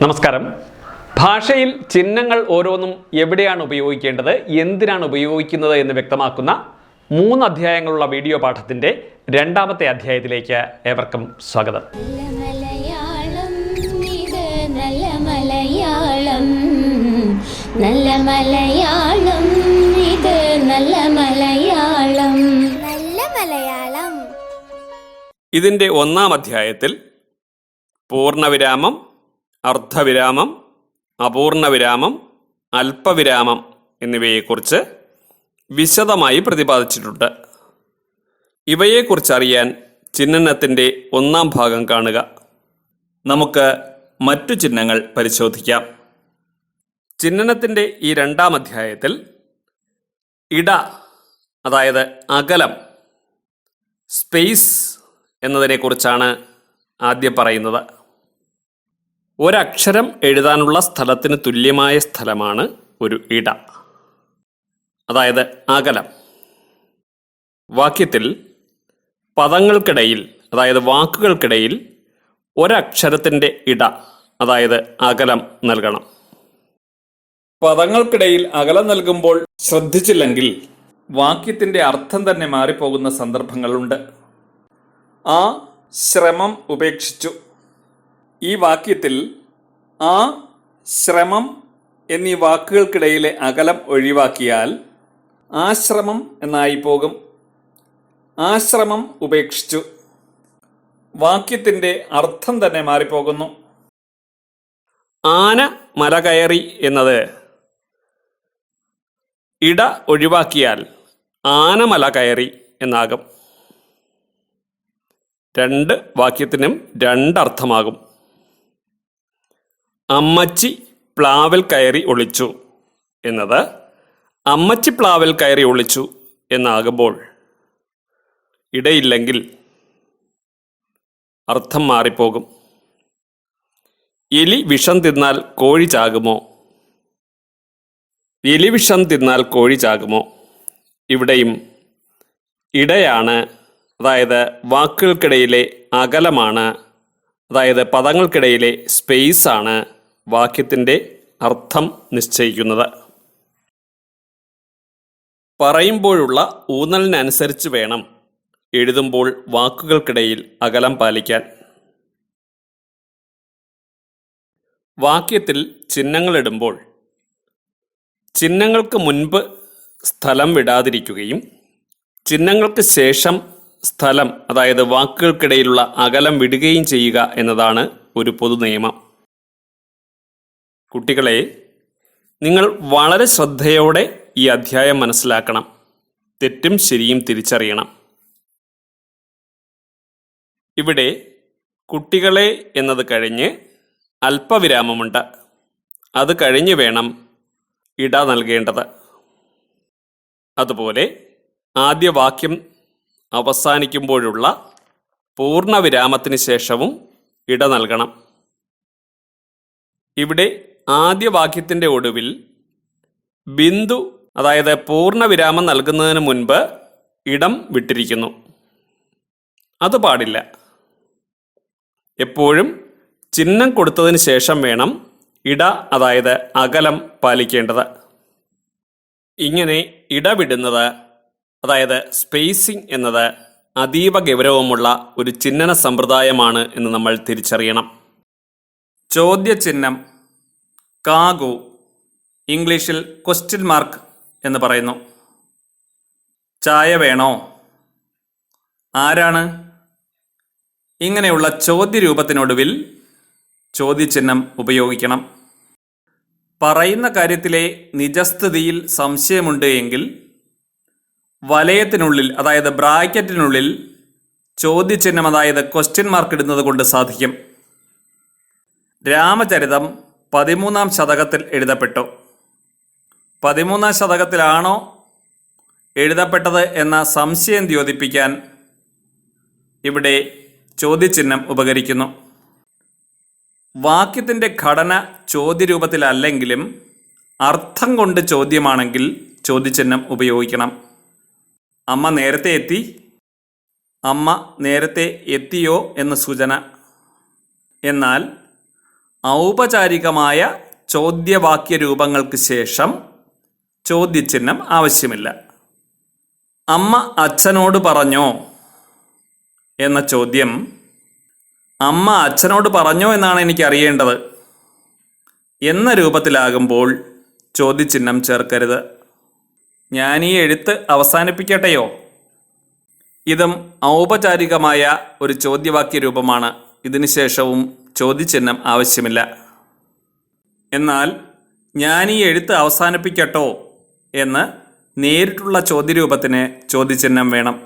നമസ്കാരം. ഭാഷയിൽ ചിഹ്നങ്ങൾ ഓരോന്നും എവിടെയാണ് ഉപയോഗിക്കേണ്ടത്, എന്തിനാണ് ഉപയോഗിക്കുന്നത് എന്ന് വ്യക്തമാക്കുന്ന 3 അധ്യായങ്ങളുള്ള വീഡിയോ പാഠത്തിൻ്റെ 2ാമത്തെ അധ്യായത്തിലേക്ക് ഏവർക്കും സ്വാഗതം. ഇതിൻ്റെ 1ാം അധ്യായത്തിൽ പൂർണ്ണവിരാമം, അർദ്ധവിരാമം, അപൂർണവിരാമം, അല്പവിരാമം എന്നിവയെക്കുറിച്ച് വിശദമായി പ്രതിപാദിച്ചിട്ടുണ്ട്. ഇവയെക്കുറിച്ചറിയാൻ ചിഹ്നനത്തിൻ്റെ 1ാം ഭാഗം കാണുക. നമുക്ക് മറ്റു ചിഹ്നങ്ങൾ പരിശോധിക്കാം. ചിഹ്നനത്തിൻ്റെ ഈ 2ാം അധ്യായത്തിൽ ഇട, അതായത് അകലം, സ്പേസ് എന്നതിനെക്കുറിച്ചാണ് ആദ്യം പറയുന്നത്. ഒരക്ഷരം എഴുതാനുള്ള സ്ഥലത്തിന് തുല്യമായ സ്ഥലമാണ് ഒരു ഇട, അതായത് അകലം. വാക്യത്തിൽ പദങ്ങൾക്കിടയിൽ, അതായത് വാക്കുകൾക്കിടയിൽ ഒരക്ഷരത്തിൻ്റെ ഇട, അതായത് അകലം നൽകണം. പദങ്ങൾക്കിടയിൽ അകലം നൽകുമ്പോൾ ശ്രദ്ധിച്ചില്ലെങ്കിൽ വാക്യത്തിൻ്റെ അർത്ഥം തന്നെ മാറിപ്പോകുന്ന സന്ദർഭങ്ങളുണ്ട്. ആ ശ്രമം ഉപേക്ഷിച്ചു. ഈ വാക്യത്തിൽ ആ, ശ്രമം എന്നീ വാക്കുകൾക്കിടയിലെ അകലം ഒഴിവാക്കിയാൽ ആശ്രമം എന്നായി പോകും. ആശ്രമം ഉപേക്ഷിച്ചു. വാക്യത്തിൻ്റെ അർത്ഥം തന്നെ മാറിപ്പോകുന്നു. ആന മല കയറി എന്നത് ഇട ഒഴിവാക്കിയാൽ ആനമല കയറി എന്നാകും. 2 വാക്യത്തിനും 2 അർത്ഥമാകും. അമ്മച്ചി പ്ലാവിൽ കയറി ഒളിച്ചു എന്നത് അമ്മച്ചി പ്ലാവിൽ കയറി ഒളിച്ചു എന്നാകുമ്പോൾ ഇടയില്ലെങ്കിൽ അർത്ഥം മാറിപ്പോകും. എലി വിഷം തിന്നാൽ കോഴി ചാകുമോ? എലി വിഷം തിന്നാൽ കോഴി ചാകുമോ? ഇവിടെയും ഇടയാണ്, അതായത് വാക്കുകൾക്കിടയിലെ അകലമാണ്, അതായത് പദങ്ങൾക്കിടയിലെ സ്പേസാണ് വാക്യത്തിൻ്റെ അർത്ഥം നിശ്ചയിക്കുന്നത്. പറയുമ്പോഴുള്ള ഊന്നലിനനുസരിച്ച് വേണം എഴുതുമ്പോൾ വാക്കുകൾക്കിടയിൽ അകലം പാലിക്കാൻ. വാക്യത്തിൽ ചിഹ്നങ്ങളിടുമ്പോൾ ചിഹ്നങ്ങൾക്ക് മുൻപ് സ്ഥലം വിടാതിരിക്കുകയും ചിഹ്നങ്ങൾക്ക് ശേഷം സ്ഥലം, അതായത് വാക്കുകൾക്കിടയിലുള്ള അകലം വിടുകയും ചെയ്യുക എന്നതാണ് ഒരു പൊതു നിയമം. കുട്ടികളെ, നിങ്ങൾ വളരെ ശ്രദ്ധയോടെ ഈ അധ്യായം മനസ്സിലാക്കണം. തെറ്റും ശരിയും തിരിച്ചറിയണം. ഇവിടെ കുട്ടികളെ എന്നത് കഴിഞ്ഞ് അല്പവിരാമമുണ്ട്. അത് കഴിഞ്ഞ് വേണം ഇട നൽകേണ്ടത്. അതുപോലെ ആദ്യ വാക്യം അവസാനിക്കുമ്പോഴുള്ള പൂർണ്ണവിരാമത്തിന് ശേഷവും ഇട നൽകണം. ഇവിടെ ആദ്യ വാക്യത്തിൻ്റെ ഒടുവിൽ ബിന്ദു, അതായത് പൂർണ്ണവിരാമം നൽകുന്നതിന് മുൻപ് ഇടം വിട്ടിരിക്കുന്നു. അത് പാടില്ല. എപ്പോഴും ചിഹ്നം കൊടുത്തതിന് ശേഷം വേണം ഇട, അതായത് അകലം പാലിക്കേണ്ടത്. ഇങ്ങനെ ഇടവിടുന്നത്, അതായത് സ്പേസിംഗ് എന്നത് അതീവ ഗൗരവമുള്ള ഒരു ചിഹ്നന സമ്പ്രദായമാണ് എന്ന് നമ്മൾ തിരിച്ചറിയണം. ചോദ്യചിഹ്നം കാഗു, ഇംഗ്ലീഷിൽ ക്വസ്റ്റ്യൻ മാർക്ക് എന്ന് പറയുന്നു. ചായ വേണോ? ആരാണ്? ഇങ്ങനെയുള്ള ചോദ്യരൂപത്തിനൊടുവിൽ ചോദ്യചിഹ്നം ഉപയോഗിക്കണം. പറയുന്ന കാര്യത്തിലെ നിജസ്ഥിതിയിൽ സംശയമുണ്ട് എങ്കിൽ വലയത്തിനുള്ളിൽ, അതായത് ബ്രാക്കറ്റിനുള്ളിൽ ചോദ്യചിഹ്നം, അതായത് ക്വസ്റ്റ്യൻ മാർക്ക് ഇടുന്നത് കൊണ്ട് സാധിക്കും. രാമചരിതം 13ാം ശതകത്തിൽ എഴുതപ്പെട്ടു. 13ാം ശതകത്തിലാണോ എഴുതപ്പെട്ടത് എന്ന സംശയം ദ്യോതിപ്പിക്കാൻ ഇവിടെ ചോദ്യചിഹ്നം ഉപകരിക്കുന്നു. വാക്യത്തിൻ്റെ ഘടന ചോദ്യരൂപത്തിലല്ലെങ്കിലും അർത്ഥം കൊണ്ട് ചോദ്യമാണെങ്കിൽ ചോദ്യചിഹ്നം ഉപയോഗിക്കണം. അമ്മ നേരത്തെ എത്തി, അമ്മ നേരത്തെ എത്തിയോ എന്ന് സൂചന. എന്നാൽ ഔപചാരികമായ ചോദ്യവാക്യ രൂപങ്ങൾക്ക് ശേഷം ചോദ്യചിഹ്നം ആവശ്യമില്ല. അമ്മ അച്ഛനോട് പറഞ്ഞോ എന്ന ചോദ്യം അമ്മ അച്ഛനോട് പറഞ്ഞോ എന്നാണ് എനിക്ക് അറിയേണ്ടത് എന്ന രൂപത്തിലാകുമ്പോൾ ചോദ്യചിഹ്നം ചേർക്കരുത്. ഞാൻ ഈ എഴുത്ത് അവസാനിപ്പിക്കട്ടെയോ? ഇതും ഔപചാരികമായ ഒരു ചോദ്യവാക്യ രൂപമാണ്. ഇതിനു ശേഷവും ചോദ്യചിഹ്നം ആവശ്യമില്ല. എന്നാൽ ഞാൻ ഈ എഴുത്ത് അവസാനിപ്പിക്കട്ടോ എന്ന് നേരിട്ടുള്ള ചോദ്യരൂപത്തിന് ചോദ്യചിഹ്നം വേണം.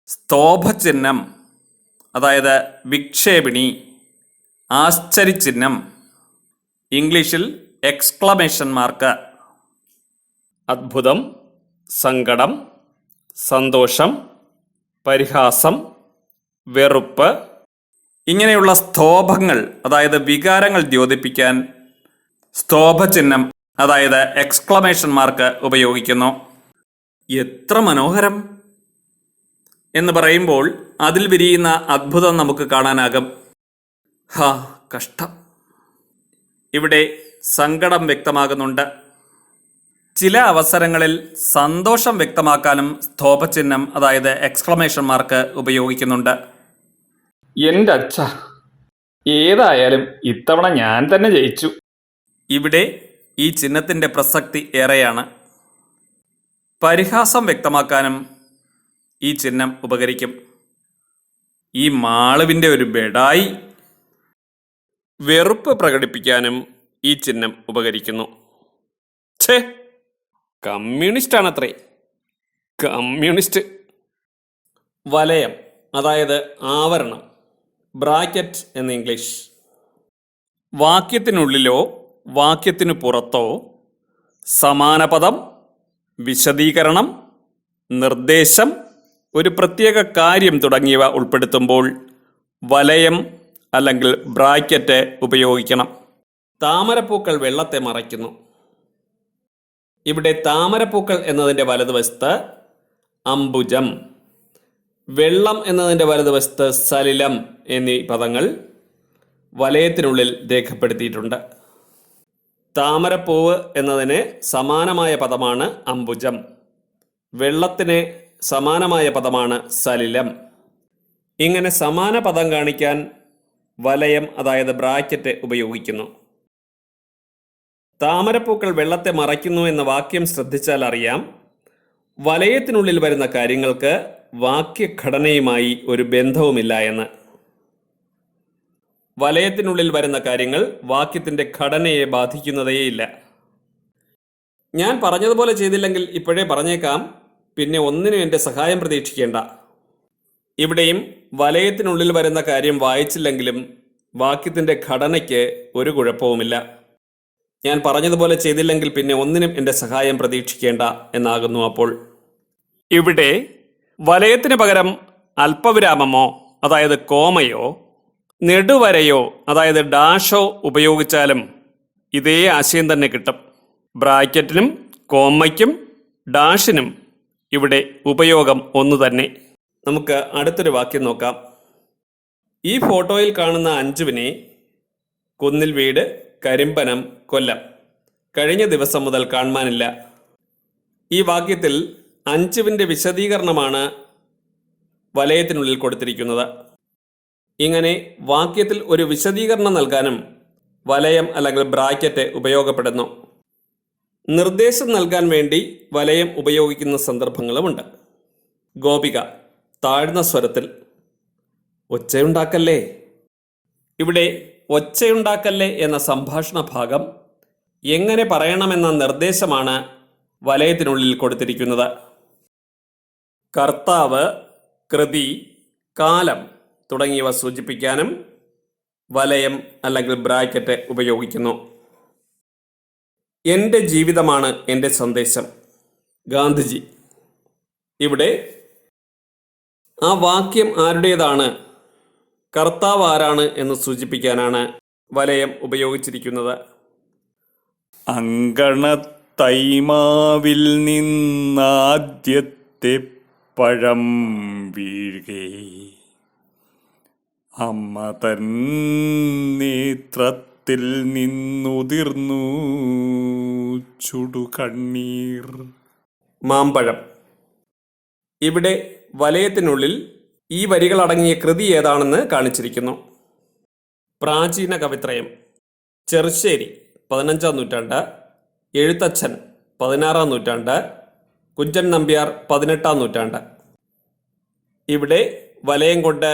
സ്തോഭചിഹ്നം, അതായത് വിക്ഷേപിണി, ആശ്ചര്യചിഹ്നം, ഇംഗ്ലീഷിൽ എക്സ്ക്ലമേഷൻ മാർക്ക്, അത്ഭുതം, സങ്കടം, സന്തോഷം, പരിഹാസം, വെറുപ്പ് ഇങ്ങനെയുള്ള സ്തോഭങ്ങൾ, അതായത് വികാരങ്ങൾ ദ്യോതിപ്പിക്കാൻ സ്തോഭചിഹ്നം, അതായത് എക്സ്ക്ലമേഷൻ മാർക്ക് ഉപയോഗിക്കുന്നു. എത്ര മനോഹരം എന്ന് പറയുമ്പോൾ അതിൽ വിരിയുന്ന അത്ഭുതം നമുക്ക് കാണാനാകും. കഷ്ടം. ഇവിടെ സങ്കടം വ്യക്തമാകുന്നുണ്ട്. ചില അവസരങ്ങളിൽ സന്തോഷം വ്യക്തമാക്കാനും സ്തോഭചിഹ്നം, അതായത് എക്സ്ക്ലമേഷൻ മാർക്ക് ഉപയോഗിക്കുന്നുണ്ട്. എൻ്റെ അച്ഛ, ഏതായാലും ഇത്തവണ ഞാൻ തന്നെ ജയിച്ചു. ഇവിടെ ഈ ചിഹ്നത്തിൻ്റെ പ്രസക്തി ഏറെയാണ്. പരിഹാസം വ്യക്തമാക്കാനും ഈ ചിഹ്നം ഉപകരിക്കും. ഈ മാളുവിൻ്റെ ഒരു ബെഡായി. വെറുപ്പ് പ്രകടിപ്പിക്കാനും ഈ ചിഹ്നം ഉപകരിക്കുന്നു. ഛേ, കമ്മ്യൂണിസ്റ്റാണത്രേ, കമ്മ്യൂണിസ്റ്റ്. വലയം, അതായത് ആവരണം, ബ്രാക്കറ്റ് എന്ന് ഇംഗ്ലീഷ്. വാക്യത്തിനുള്ളിലോ വാക്യത്തിനു പുറത്തോ സമാനപദം, വിശദീകരണം, നിർദ്ദേശം, ഒരു പ്രത്യേക കാര്യം തുടങ്ങിയവ ഉൾപ്പെടുത്തുമ്പോൾ വലയം അല്ലെങ്കിൽ ബ്രാക്കറ്റ് ഉപയോഗിക്കണം. താമരപ്പൂക്കൾ വെള്ളത്തെ മറയ്ക്കുന്നു. ഇവിടെ താമരപ്പൂക്കൾ എന്നതിൻ്റെ വലതുവശത്ത് അംബുജം, വെള്ളം എന്നതിൻ്റെ വലതുവശത്ത് സലിലം എന്നീ പദങ്ങൾ വലയത്തിനുള്ളിൽ രേഖപ്പെടുത്തിയിട്ടുണ്ട്. താമരപ്പൂവ് എന്നതിന് സമാനമായ പദമാണ് അംബുജം. വെള്ളത്തിന് സമാനമായ പദമാണ് സലിലം. ഇങ്ങനെ സമാന പദം കാണിക്കാൻ വലയം, അതായത് ബ്രാക്കറ്റ് ഉപയോഗിക്കുന്നു. താമരപ്പൂക്കൾ വെള്ളത്തെ മറയ്ക്കുന്നു എന്ന വാക്യം ശ്രദ്ധിച്ചാൽ അറിയാം, വലയത്തിനുള്ളിൽ വരുന്ന കാര്യങ്ങൾക്ക് വാക്യഘടനയുമായി ഒരു ബന്ധവുമില്ല എന്ന്. വലയത്തിനുള്ളിൽ വരുന്ന കാര്യങ്ങൾ വാക്യത്തിൻ്റെ ഘടനയെ ബാധിക്കുന്നതേയില്ല. ഞാൻ പറഞ്ഞതുപോലെ ചെയ്തില്ലെങ്കിൽ ഇപ്പോഴേ പറഞ്ഞേക്കാം, പിന്നെ ഒന്നിനും എൻ്റെ സഹായം പ്രതീക്ഷിക്കേണ്ട. ഇവിടെയും വലയത്തിനുള്ളിൽ വരുന്ന കാര്യം വായിച്ചില്ലെങ്കിലും വാക്യത്തിൻ്റെ ഘടനയ്ക്ക് ഒരു കുഴപ്പവുമില്ല. ഞാൻ പറഞ്ഞതുപോലെ ചെയ്തില്ലെങ്കിൽ പിന്നെ ഒന്നിനും എൻ്റെ സഹായം പ്രതീക്ഷിക്കേണ്ട എന്നാകുന്നു അപ്പോൾ. ഇവിടെ വലയത്തിന് പകരം അല്പവിരാമമോ, അതായത് കോമയോ, നെടുവരയോ, അതായത് ഡാഷോ ഉപയോഗിച്ചാലും ഇതേ ആശയം തന്നെ കിട്ടും. ബ്രാക്കറ്റിനും കോമയ്ക്കും ഡാഷിനും ഇവിടെ ഉപയോഗം ഒന്നു തന്നെ. നമുക്ക് അടുത്തൊരു വാക്യം നോക്കാം. ഈ ഫോട്ടോയിൽ കാണുന്ന അഞ്ജുവിനെ കുന്നിൽ വീട്, കരിമ്പനം, കൊല്ലം കഴിഞ്ഞ ദിവസം മുതൽ കാണുവാനില്ല. ഈ വാക്യത്തിൽ അഞ്ജുവിൻ്റെ വിശദീകരണമാണ് വലയത്തിനുള്ളിൽ കൊടുത്തിരിക്കുന്നത്. ഇങ്ങനെ വാക്യത്തിൽ ഒരു വിശദീകരണം നൽകാനും വലയം അല്ലെങ്കിൽ ബ്രാക്കറ്റ് ഉപയോഗപ്പെടുന്നു. നിർദ്ദേശം നൽകാൻ വേണ്ടി വലയം ഉപയോഗിക്കുന്ന സന്ദർഭങ്ങളുമുണ്ട്. ഗോപിക താഴ്ന്ന സ്വരത്തിൽ, ഒച്ചയുണ്ടാക്കല്ലേ. ഇവിടെ ഒച്ചയുണ്ടാക്കല്ലേ എന്ന സംഭാഷണ ഭാഗം എങ്ങനെ പറയണമെന്ന നിർദ്ദേശമാണ് വലയത്തിനുള്ളിൽ കൊടുത്തിരിക്കുന്നത്. കർത്താവ്, കൃതി, കാലം തുടങ്ങിയവ സൂചിപ്പിക്കാനും വലയം അല്ലെങ്കിൽ ബ്രാക്കറ്റ് ഉപയോഗിക്കുന്നു. എൻ്റെ ജീവിതമാണ് എൻ്റെ സന്ദേശം, ഗാന്ധിജി. ഇവിടെ ആ വാക്യം ആരുടേതാണ്, കർത്താവ് ആരാണ് എന്ന് സൂചിപ്പിക്കാനാണ് വലയം ഉപയോഗിച്ചിരിക്കുന്നത്. അങ്കണത്തൈമാവിൽ നിന്നാദ്യത്തെ പഴം വീഴുകേ, അമ്മ തൻ നേത്രത്തിൽ നിന്നുതിർന്നു ചുടുകണ്ണീർ. മാമ്പഴം. ഇവിടെ വലയത്തിനുള്ളിൽ ഈ വരികളടങ്ങിയ കൃതി ഏതാണെന്ന് കാണിച്ചിരിക്കുന്നു. പ്രാചീന കവിത്രയം. ചെറുശ്ശേരി 15-ാം നൂറ്റാണ്ട്, എഴുത്തച്ഛൻ 16-ാം നൂറ്റാണ്ട്, കുഞ്ചൻ നമ്പ്യാർ 18-ാം നൂറ്റാണ്ട്. ഇവിടെ വലയം കൊണ്ട്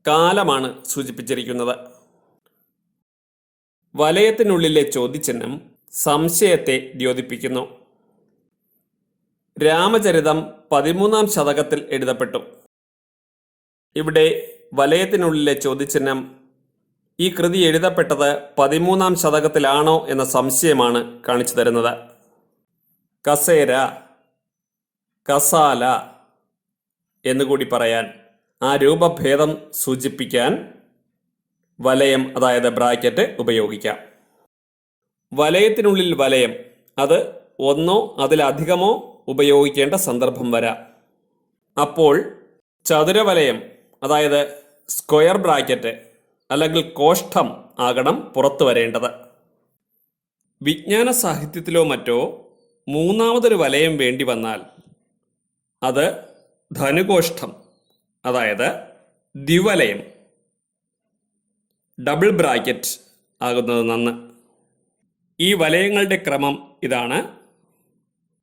കാലമാണ് സൂചിപ്പിച്ചിരിക്കുന്നത്. വലയത്തിനുള്ളിലെ ചോദ്യചിഹ്നം സംശയത്തെ ദ്യോതിപ്പിക്കുന്നു. രാമചരിതം 13-ാം ശതകത്തിൽ എഴുതപ്പെട്ടു. ഇവിടെ വലയത്തിനുള്ളിലെ ചോദ്യചിഹ്നം ഈ കൃതി എഴുതപ്പെട്ടത് 13-ാം ശതകത്തിലാണോ എന്ന സംശയമാണ് കാണിച്ചു തരുന്നത്. കസേര, കസാല എന്നുകൂടി പറയാൻ, ആ രൂപഭേദം സൂചിപ്പിക്കാൻ വലയം അതായത് ബ്രാക്കറ്റ് ഉപയോഗിക്കാം. വലയത്തിനുള്ളിൽ വലയം, അത് ഒന്നോ അതിലധികമോ ഉപയോഗിക്കേണ്ട സന്ദർഭം വരാം. അപ്പോൾ ചതുരവലയം അതായത് സ്ക്വയർ ബ്രാക്കറ്റ് അല്ലെങ്കിൽ കോഷ്ഠം ആകണം പുറത്തു വരേണ്ടത്. വിജ്ഞാന സാഹിത്യത്തിലോ മറ്റോ മൂന്നാമതൊരു വലയം വേണ്ടി വന്നാൽ അത് ധനുകോഷ്ഠം അതായത് ദ്വിവലയം ഡബിൾ ബ്രാക്കറ്റ് ആകുന്നത് നന്ന്. ഈ വലയങ്ങളുടെ ക്രമം ഇതാണ്.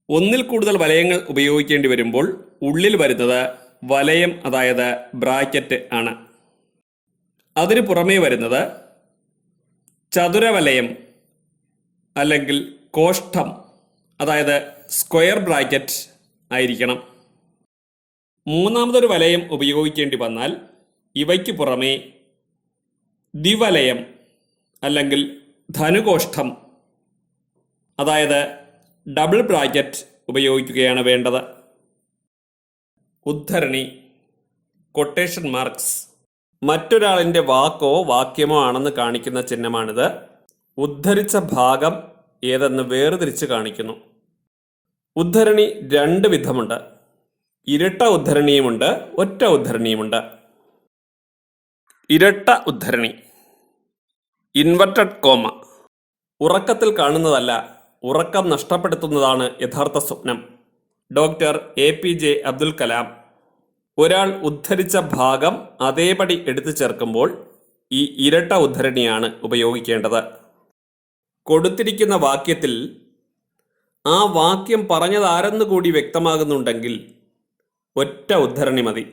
ഒന്നിൽ കൂടുതൽ വലയങ്ങൾ ഉപയോഗിക്കേണ്ടി വരുമ്പോൾ ഉള്ളിൽ വരുന്നത് വലയം അതായത് ബ്രാക്കറ്റ് ആണ്. അതിനു പുറമേ വരുന്നത് ചതുരവലയം അല്ലെങ്കിൽ കോഷ്ഠം അതായത് സ്ക്വയർ ബ്രാക്കറ്റ് ആയിരിക്കണം. മൂന്നാമതൊരു വലയം ഉപയോഗിക്കേണ്ടി വന്നാൽ ഇവയ്ക്ക് പുറമേ ദ്വിവലയം അല്ലെങ്കിൽ ധനുകോഷ്ഠം അതായത് ഡബിൾ ബ്രാക്കറ്റ് ഉപയോഗിക്കുകയാണ് വേണ്ടത്. ഉദ്ധരണി, കൊട്ടേഷൻ മാർക്സ്. മറ്റൊരാളിൻ്റെ വാക്കോ വാക്യമോ ആണെന്ന് കാണിക്കുന്ന ചിഹ്നമാണിത്. ഉദ്ധരിച്ച ഭാഗം ഏതെന്ന് വേർതിരിച്ച് കാണിക്കുന്നു. ഉദ്ധരണി രണ്ട് വിധമുണ്ട്. ഇരട്ട ഉദ്ധരണിയുമുണ്ട്, ഒറ്റ ഉദ്ധരണിയുമുണ്ട്. ഇരട്ട ഉദ്ധരണി, ഇൻവെർട്ടഡ് കോമ. ഉറക്കത്തിൽ കാണുന്നതല്ല, ഉറക്കം നഷ്ടപ്പെടുത്തുന്നതാണ് യഥാർത്ഥ സ്വപ്നം. Doctor APJ Abdul Kalam. ഒരാൾ ഉദ്ധരിച്ച ഭാഗം അതേപടി എടുത്തു ചേർക്കുമ്പോൾ ഈ ഇരട്ട ഉദ്ധരണിയാണ് ഉപയോഗിക്കേണ്ടത്. കൊടുത്തിരിക്കുന്ന വാക്യത്തിൽ ആ വാക്യം പറഞ്ഞതാരെന്ന് കൂടി വ്യക്തമാകുന്നുണ്ടെങ്കിൽ ഒറ്റ ഉദ്ധരണി മതി.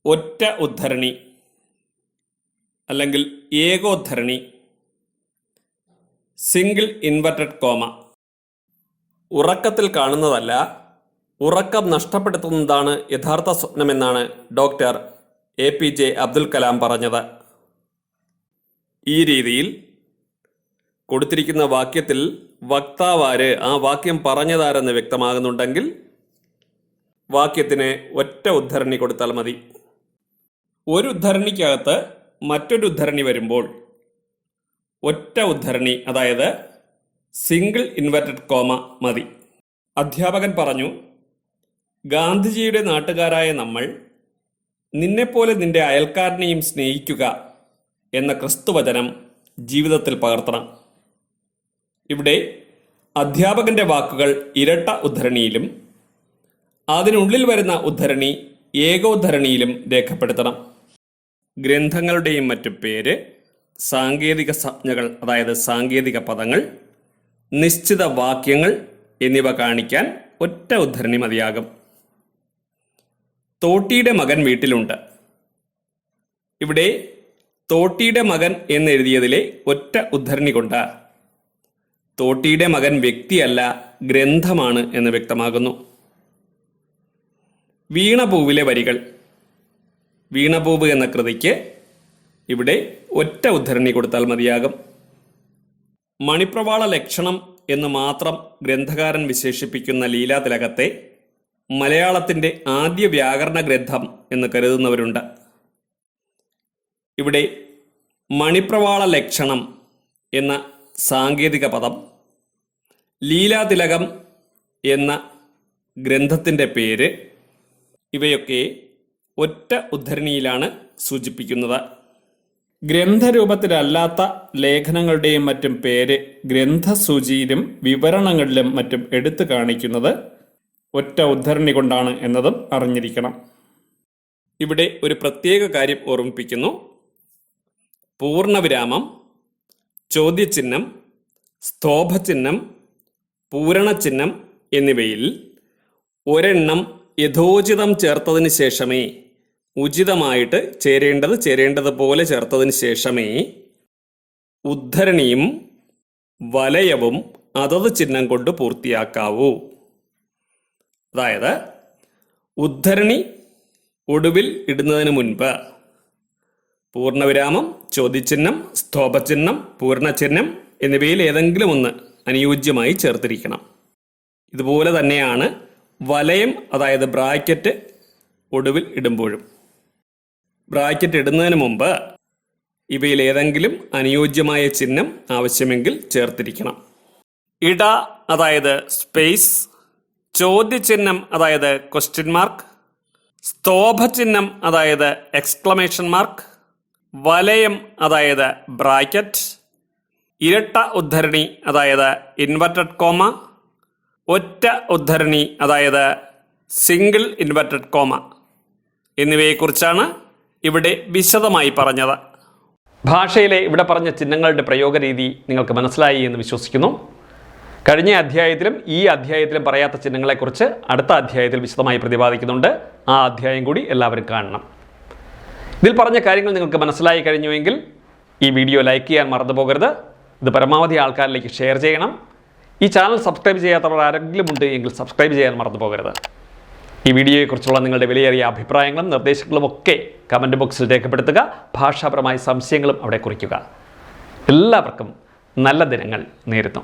ഒറ്റ ഉദ്ധരണി അല്ലെങ്കിൽ ഏകോദ്ധരണി, സിംഗിൾ ഇൻവെർട്ടഡ് കോമ. ഉറക്കത്തിൽ കാണുന്നതല്ല, ഉറക്കം നഷ്ടപ്പെടുത്തുന്നതാണ് യഥാർത്ഥ സ്വപ്നമെന്നാണ് ഡോക്ടർ APJ അബ്ദുൽ കലാം പറഞ്ഞത്. ഈ രീതിയിൽ കൊടുത്തിരിക്കുന്ന വാക്യത്തിൽ വക്താവാര്, ആ വാക്യം പറഞ്ഞതാരെന്ന് വ്യക്തമാകുന്നുണ്ടെങ്കിൽ വാക്യത്തിന് ഒറ്റ ഉദ്ധരണി കൊടുത്താൽ മതി. ഒരു ഉദ്ധരണിക്കകത്ത് മറ്റൊരു ഉദ്ധരണി വരുമ്പോൾ ഒറ്റ ഉദ്ധരണി അതായത് സിംഗിൾ ഇൻവെർട്ടഡ് കോമ മതി. അധ്യാപകൻ പറഞ്ഞു, ഗാന്ധിജിയുടെ നാട്ടുകാരായ നമ്മൾ നിന്നെപ്പോലെ നിന്റെ അയൽക്കാരനെയും സ്നേഹിക്കുക എന്ന ക്രിസ്തുവചനം ജീവിതത്തിൽ പകർത്തണം. ഇവിടെ അധ്യാപകന്റെ വാക്കുകൾ ഇരട്ട ഉദ്ധരണിയിലും അതിനുള്ളിൽ വരുന്ന ഉദ്ധരണി ഏകോദ്ധരണിയിലും രേഖപ്പെടുത്തണം. ഗ്രന്ഥങ്ങളുടെയും മറ്റു പേര്, സാങ്കേതിക സംജ്ഞകൾ അതായത് സാങ്കേതിക പദങ്ങൾ, നിശ്ചിത വാക്യങ്ങൾ എന്നിവ കാണിക്കാൻ ഒറ്റ ഉദ്ധരണി മതിയാകും. തോട്ടിയുടെ മകൻ വീട്ടിലുണ്ട്. ഇവിടെ തോട്ടിയുടെ മകൻ എന്നെഴുതിയതിലെ ഒറ്റ ഉദ്ധരണി കൊണ്ട് തോട്ടിയുടെ മകൻ വ്യക്തിയല്ല ഗ്രന്ഥമാണ് എന്ന് വ്യക്തമാകുന്നു. വീണപൂവിലെ വരികൾ. വീണപൂവ് എന്ന കൃതിക്ക് ഇവിടെ ഒറ്റ ഉദ്ധരണി കൊടുത്താൽ മതിയാകും. മണിപ്രവാള ലക്ഷണം എന്ന് മാത്രം ഗ്രന്ഥകാരൻ വിശേഷിപ്പിക്കുന്ന ലീലാതിലകത്തെ മലയാളത്തിൻ്റെ ആദ്യ വ്യാകരണ ഗ്രന്ഥം എന്ന് കരുതുന്നവരുണ്ട്. ഇവിടെ മണിപ്രവാള ലക്ഷണം എന്ന സാങ്കേതിക പദം, ലീലാതിലകം എന്ന ഗ്രന്ഥത്തിൻ്റെ പേര്, ഇവയൊക്കെ ഒറ്റ ഉദ്ധരണിയിലാണ് സൂചിപ്പിക്കുന്നത്. ഗ്രന്ഥരൂപത്തിലല്ലാത്ത ലേഖനങ്ങളുടെയും മറ്റും പേര് ഗ്രന്ഥസൂചിയിലും വിവരണങ്ങളിലും മറ്റും എടുത്തു കാണിക്കുന്നത് ഒറ്റ ഉദ്ധരണി കൊണ്ടാണ് എന്നതും അറിഞ്ഞിരിക്കണം. ഇവിടെ ഒരു പ്രത്യേക കാര്യം ഓർമ്മിപ്പിക്കുന്നു. പൂർണ്ണവിരാമം, ചോദ്യചിഹ്നം, സ്തോഭചിഹ്നം, പൂരണചിഹ്നം എന്നിവയിൽ ഒരെണ്ണം യഥോചിതം ചേർത്തതിന് ശേഷമേ, ഉചിതമായിട്ട് ചേരേണ്ടതുപോലെ ചേർത്തതിന് ശേഷമേ ഉദ്ധരണിയും വലയവും അതത് ചിഹ്നം കൊണ്ട് പൂർത്തിയാക്കാവൂ. അതായത് ഉദ്ധരണി ഒടുവിൽ ഇടുന്നതിന് മുൻപ് പൂർണ്ണവിരാമം, ചോദ്യചിഹ്നം, സ്തോഭചിഹ്നം, പൂർണ്ണചിഹ്നം എന്നിവയിൽ ഏതെങ്കിലും ഒന്ന് അനുയോജ്യമായി ചേർത്തിരിക്കണം. ഇതുപോലെ തന്നെയാണ് വലയം, അതായത് ബ്രാക്കറ്റ് ഒടുവിൽ ഇടുമ്പോഴും. ബ്രാക്കറ്റ് ഇടുന്നതിന് മുമ്പ് ഇവയിൽ ഏതെങ്കിലും അനുയോജ്യമായ ചിഹ്നം ആവശ്യമെങ്കിൽ ചേർത്തിരിക്കണം. ഇട, അതായത് സ്പേസ്, ചോദ്യചിഹ്നം, അതായത് ക്വസ്റ്റ്യൻ മാർക്ക്, സ്തോഭചിഹ്നം, അതായത് എക്സ്ക്ലമേഷൻ മാർക്ക്, വലയം, അതായത് ബ്രാക്കറ്റ്, ഇരട്ട ഉദ്ധരണി, അതായത് ഇൻവെർട്ടഡ് കോമ, ഒറ്റ ഉദ്ധരണി, അതായത് സിംഗിൾ ഇൻവെർട്ടഡ് കോമ എന്നിവയെക്കുറിച്ചാണ് ഇവിടെ വിശദമായി പറഞ്ഞത്. ഭാഷയിലെ ഇവിടെ പറഞ്ഞ ചിഹ്നങ്ങളുടെ പ്രയോഗ രീതി നിങ്ങൾക്ക് മനസ്സിലായി എന്ന് വിശ്വസിക്കുന്നു. കഴിഞ്ഞ അധ്യായത്തിലും ഈ അധ്യായത്തിലും പറയാത്ത ചിഹ്നങ്ങളെക്കുറിച്ച് അടുത്ത അധ്യായത്തിൽ വിശദമായി പ്രതിപാദിക്കുന്നുണ്ട്. ആ അധ്യായം കൂടി എല്ലാവരും കാണണം. ഇതിൽ പറഞ്ഞ കാര്യങ്ങൾ നിങ്ങൾക്ക് മനസ്സിലായി കഴിഞ്ഞുവെങ്കിൽ ഈ വീഡിയോ ലൈക്ക് ചെയ്യാൻ മറന്നു പോകരുത്. ഇത് പരമാവധി ആൾക്കാരിലേക്ക് ഷെയർ ചെയ്യണം. ഈ ചാനൽ സബ്സ്ക്രൈബ് ചെയ്യാത്തവർ ആരെങ്കിലും ഉണ്ട് എങ്കിൽ സബ്സ്ക്രൈബ് ചെയ്യാൻ മറന്നു പോകരുത്. ഈ വീഡിയോയെക്കുറിച്ചുള്ള നിങ്ങളുടെ വിലയേറിയ അഭിപ്രായങ്ങളും നിർദ്ദേശങ്ങളും ഒക്കെ കമൻറ്റ് ബോക്സിൽ രേഖപ്പെടുത്തുക. ഭാഷാപരമായ സംശയങ്ങളും അവിടെ കുറിക്കുക. എല്ലാവർക്കും നല്ല ദിനങ്ങൾ നേരുന്നു.